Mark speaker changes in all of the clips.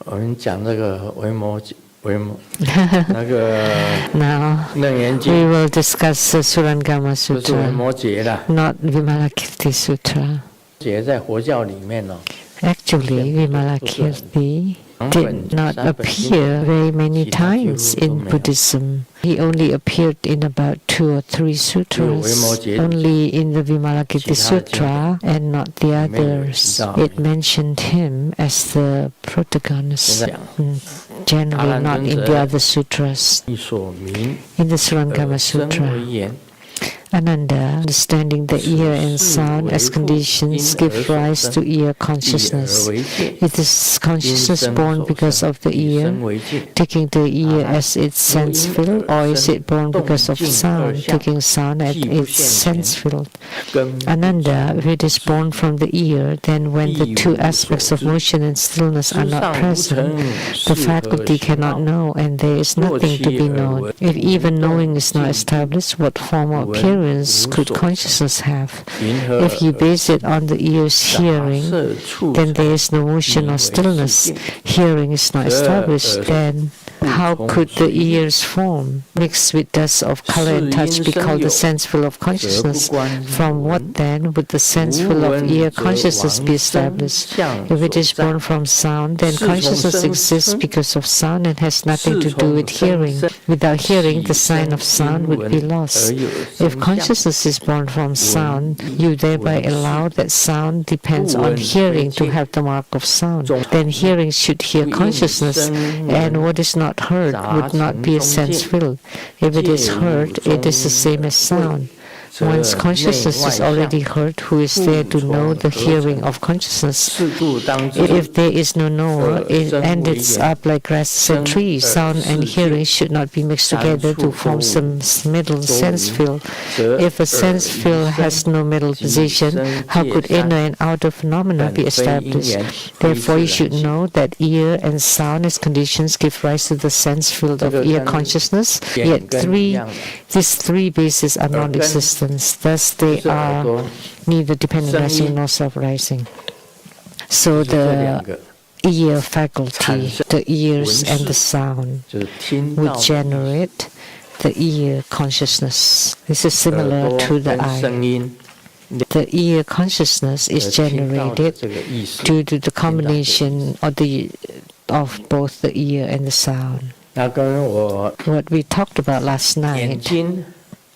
Speaker 1: 我们讲这个维摩那个
Speaker 2: Now
Speaker 1: 楞严
Speaker 2: we
Speaker 1: 经
Speaker 2: will discuss the Surangama
Speaker 1: 不是维
Speaker 2: Sutra,
Speaker 1: 摩诘啦，
Speaker 2: not Vimalakirti Sutra.
Speaker 1: 诘在佛教里面哦，
Speaker 2: Actually, Vimalakirti did not appear very many times in Buddhism. He only appeared in about 2 or 3 sutras, only in the Vimalakirti Sutra and not the others. It mentioned him as the protagonist, generally not in the other sutras.
Speaker 1: 所明
Speaker 2: In the Surangama
Speaker 1: 身
Speaker 2: Sutra,
Speaker 1: 为言，
Speaker 2: Ananda, understanding the ear and sound as conditions, give rise to ear consciousness. Is this consciousness born because of the
Speaker 1: 以
Speaker 2: ear,
Speaker 1: 身为镜，
Speaker 2: taking the ear as its sense field, or is it born because of sound, taking sound as its sense field?
Speaker 1: 根
Speaker 2: Ananda, if it is born from the ear, then when the 2 aspects of motion and stillness are not present, the faculty cannot know, and there is nothing to be known. If even knowing is not established, what form or appearance could consciousness have? If you base it on the ear's hearing, then there is no motion or stillness. Hearing is not established, then how could the ears form? Mixed with dust of color and touch be called the sense field of consciousness. From what then would the sense field of ear consciousness be established? If it is born from sound, then consciousness exists because of sound and has nothing to do with hearing. Without hearing, the sign of sound would be lost. If consciousness is born from sound, you thereby allow that sound depends on hearing to have the mark of sound. Then hearing should hear consciousness, and what is not heard would not be a sense field. If it is heard, it is the same as sound. Once consciousness is already heard, who is there to know the hearing of consciousness? If there is no knower, it ends up like grasses and trees. Sound and hearing should not be mixed together to form some middle sense field. If a sense field has no middle position, how could inner and outer phenomena be established? Therefore, you should know that ear and sound as conditions give rise to the sense field of ear consciousness. Yet these 3 bases are non-existent. Thus, they are neither dependent rising nor self-rising. So the ear faculty, the ears and the sound, would generate the ear consciousness. This is similar to the eye. The ear consciousness is generated due to the combination of both the ear and the sound. What we talked about last night,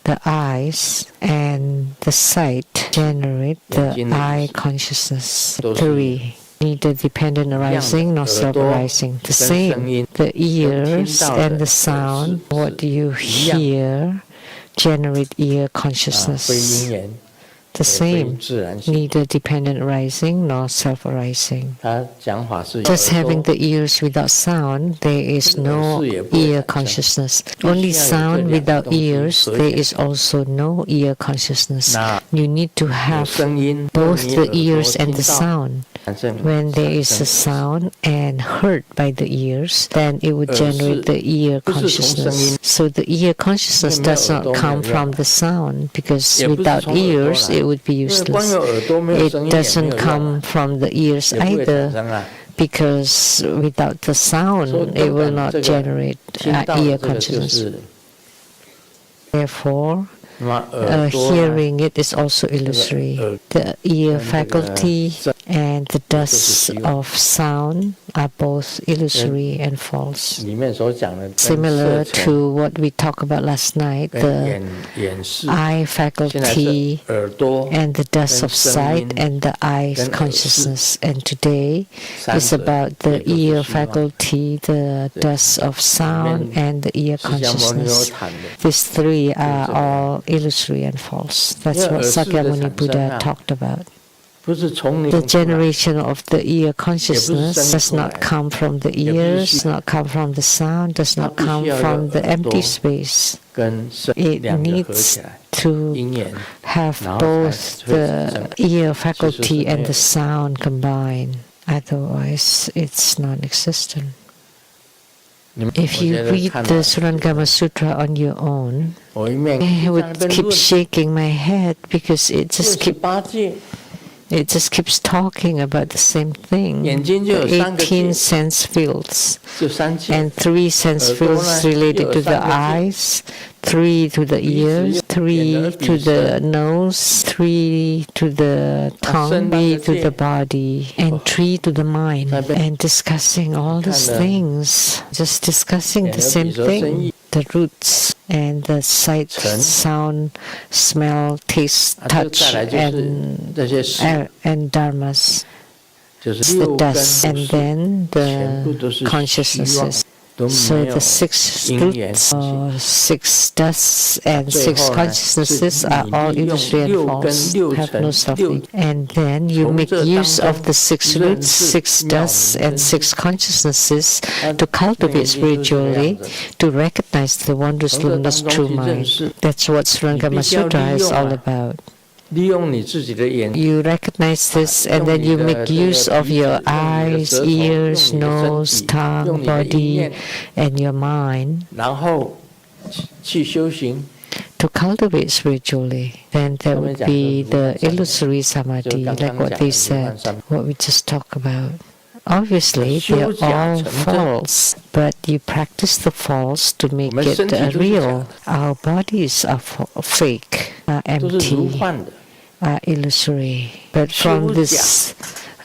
Speaker 2: the eyes and the sight generate the eye consciousness. 3, neither dependent arising nor self-arising. The same, the ears and the sound, what you hear, generate ear consciousness. The same, neither dependent arising nor self-arising. Just having the ears without sound, there is no ear consciousness. Only sound without ears, there is also no ear consciousness. You need to have both the ears and the sound. When there is a sound and heard by the ears, then it would generate the ear consciousness. So the ear consciousness does not come from the sound, because without ears it would be useless. It doesn't come from the ears either, because without the sound it will not generate ear consciousness. Therefore, hearing it is also illusory. The ear faculty and the dust of sound are both illusory and false. Similar to what we talked about last night, the eye faculty and the dust of sight and the eye consciousness. And today is about the ear faculty, the dust of sound, and the ear consciousness. These 3 are all illusory and false. That's what Sakyamuni Buddha talked about. The generation of the ear consciousness does not come from the ears, does not come from the sound, does not come from the empty space. It needs to have both the ear faculty and the sound combined. Otherwise, it's non-existent. If you read the Surangama Sutra on your own, I would keep shaking my head because it just keeps It just keeps talking about the same thing. The 18 sense fields, and 3 sense fields related to the eyes, 3 to the ears, 3 to the nose, 3 to the tongue, 3 to the body, and 3 to the mind. And discussing all these things, just discussing the same thing. The roots and the sight, sound, smell, taste, touch, and dharmas. The dust, and then the consciousnesses. So the 6 roots, 6 dusts, and 6 consciousnesses are all illusory and false, have no suffering. And then you make use of the 6 roots, 6 dusts, and 6 consciousnesses to cultivate spiritually, to recognize the wondrous luminous true mind. That's what Surangama Sutra is all about. You recognize this, and then you make use of your eyes, ears, nose, tongue, body, and your mind to cultivate spiritually. Then there would be the illusory samadhi, like what they said, what we just talked about. Obviously, they're all false, but you practice the false to make it real. Our bodies are fake, are empty, are illusory. But from this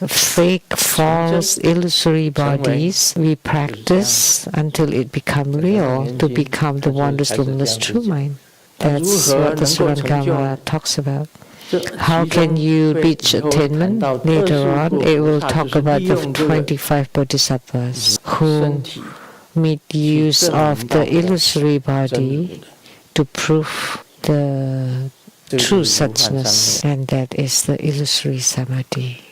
Speaker 2: fake, false, illusory bodies, we practice until it becomes real, to become the wondrous luminous true mind. That's what the Surangama talks about. How can you reach attainment? Later on, it will talk about the 25 bodhisattvas who made use of the illusory body to prove the true suchness, and that is the illusory samadhi.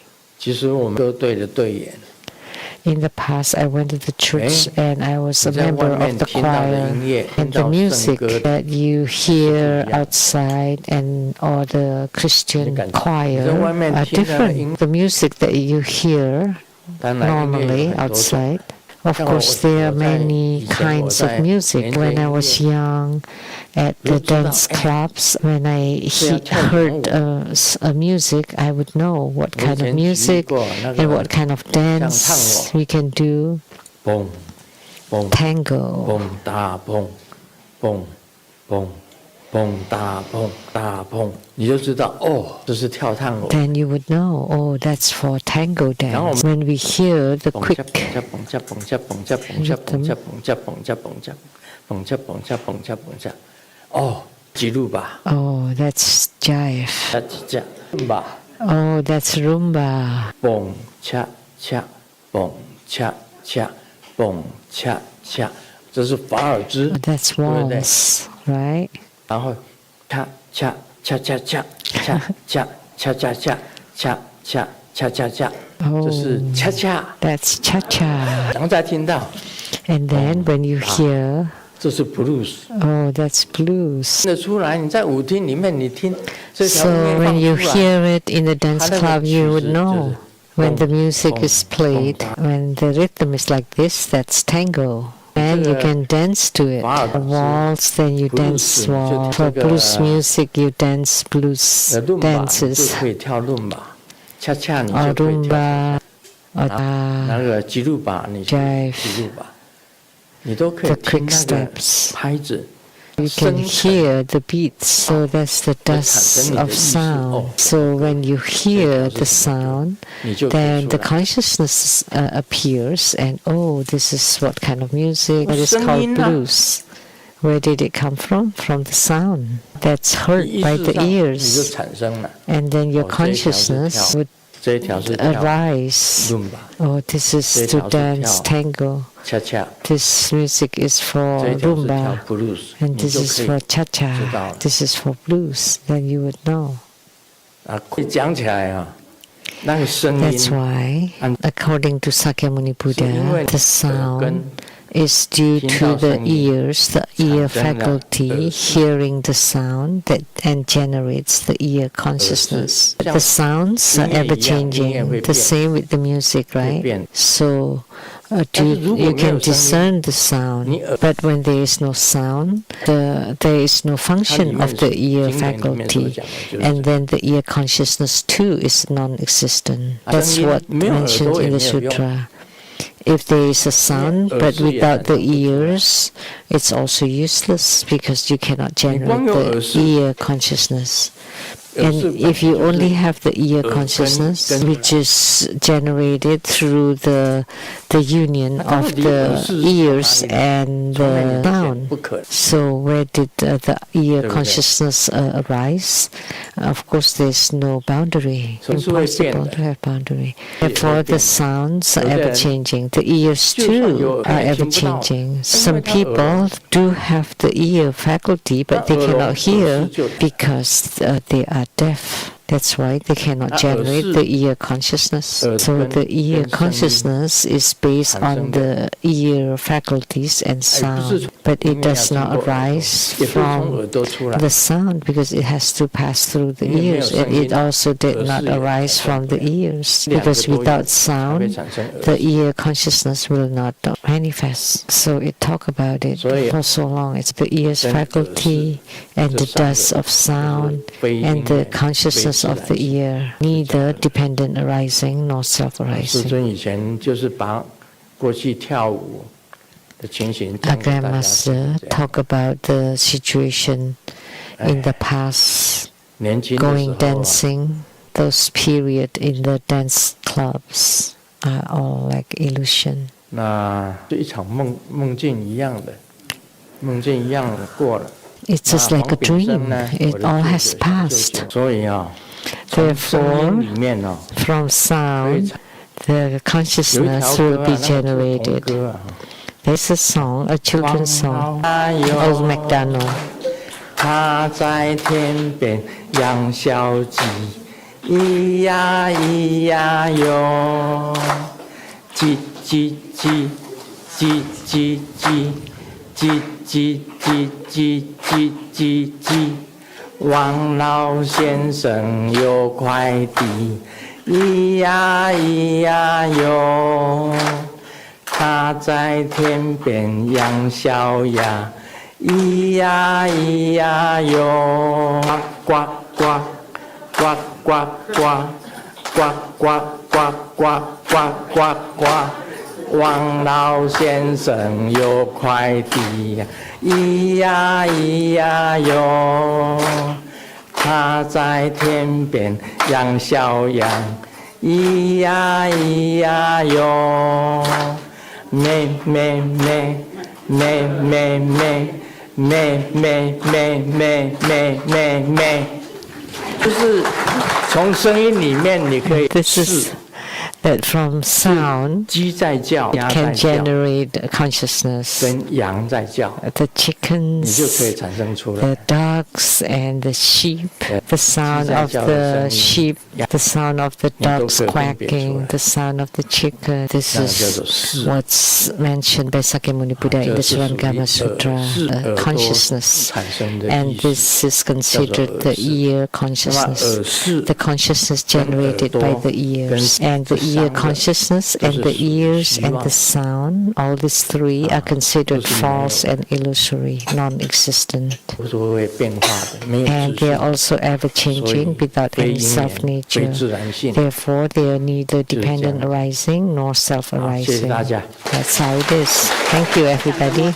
Speaker 2: In the past, I went to the church and I was a member of the choir, and the music that you hear outside or the Christian choir are different. The music that you hear normally outside, of course, there are many kinds of music. When I was young, at the dance clubs, when I heard a music, I would know what kind of music and what kind of dance we can do. Tango. Then you would know, oh, that's for tango dance. When we hear the quick rhythm, oh, that's jive. Oh, that's rumba. That's waltz, right? Oh, that's cha-cha. And then when you hear, oh, that's blues. So when you hear it in the dance club, you would know. When the music is played, when the rhythm is like this, that's tango. And you can dance to it. For waltz, then you dance waltz. For blues music, you dance blues dances. Or rumba, or jive. The quick steps. You can hear the beats, so that's the dust of sound. So when you hear the sound, then the consciousness appears, and oh, this is what kind of music. That is called blues. Where did it come from? From the sound that's heard by the ears. And then your consciousness would arise. Oh, this is to dance tango. This music is for rumba, and this is for cha-cha. This is for blues. Then you would know. That's why, according to Sakyamuni Buddha, the sound is due to the ears, the ear faculty hearing the sound and generates the ear consciousness. The sounds are ever changing, the same with the music, right? So you can discern the sound. But when there is no sound, there is no function of the ear faculty, and then the ear consciousness too is non-existent. That's what mentioned in the sutra. If there is a sound, but without the ears, it's also useless because you cannot generate the ear consciousness. And if you only have the ear consciousness, which is generated through the union of the ears and the sound, so where did the ear consciousness arise? Of course, there's no boundary. Impossible to have boundary. Therefore, the sounds are ever changing. The ears too are ever changing. Some people do have the ear faculty, but they cannot hear because they are deaf. That's why they cannot generate the ear consciousness. So the ear consciousness is based on the ear faculties and sound, but it does not arise from the sound because it has to pass through the ears, and it also did not arise from the ears because without sound, the ear consciousness will not manifest. So it talk about it for so long. It's the ear's faculty and the dust of sound and the consciousness of the ear, neither dependent arising nor self-arising. Our grandmaster talk about the situation in the past, going dancing. Those period in the dance clubs are all like illusion. It's just like a dream. It all has passed. Therefore, from sound, the consciousness will be generated. There's a song, a children's song, Old MacDonald. 他在天边养小鸡，咿呀咿呀哟，叽叽叽，叽叽叽，叽叽叽叽叽叽叽。王老先生有块地，咿呀咿呀哟，他在天边养小鸭，咿呀咿呀哟，呱呱呱呱呱呱呱呱呱呱呱呱。王老先生有块地，咿呀咿呀哟，他在天边养小羊，咿呀咿呀哟，咩咩咩咩咩咩咩咩咩咩咩咩，就是从声音里面你可以试。That from sound can generate consciousness. The chickens, the dogs, and the sheep. The sound of the sheep, the sound of the dogs quacking, the sound of the chicken. This is what's mentioned by Sakyamuni Buddha in the Surangama Sutra, consciousness. And this is considered the ear consciousness, the consciousness generated by the ears. And the ear consciousness and the ears and the sound, all these three are considered false and illusory, non-existent. And they are also ever-changing without any self-nature. Therefore, they are neither dependent arising nor self-arising. That's how it is. Thank you, everybody.